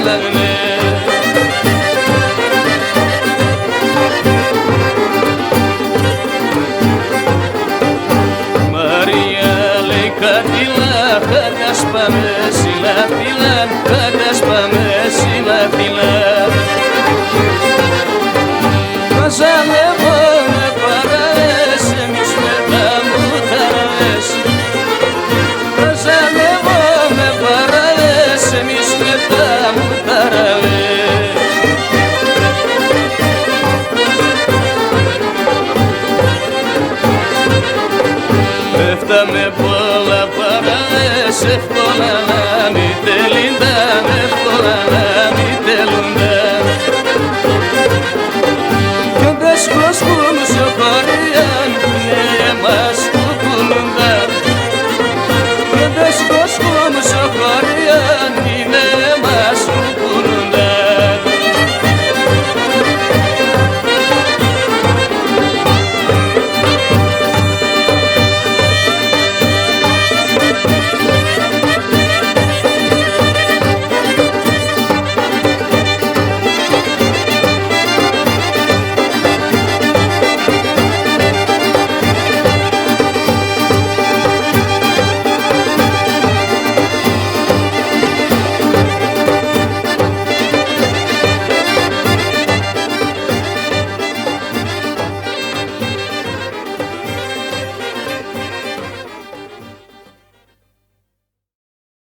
λαγνέ. Μαρία λέει κάτι λάχα, τα σπάμε σιλάθιλα, τα σπάμε σιλάθιλα. Μαζανεύω με παραές, εμείς με τα μουταρές. Μαζανεύω με παραές, εμείς με τα μουταρές. Έφταμε πολλά παραές, εύκολα να μη τελούνταν, εύκολα να μη τελούνταν.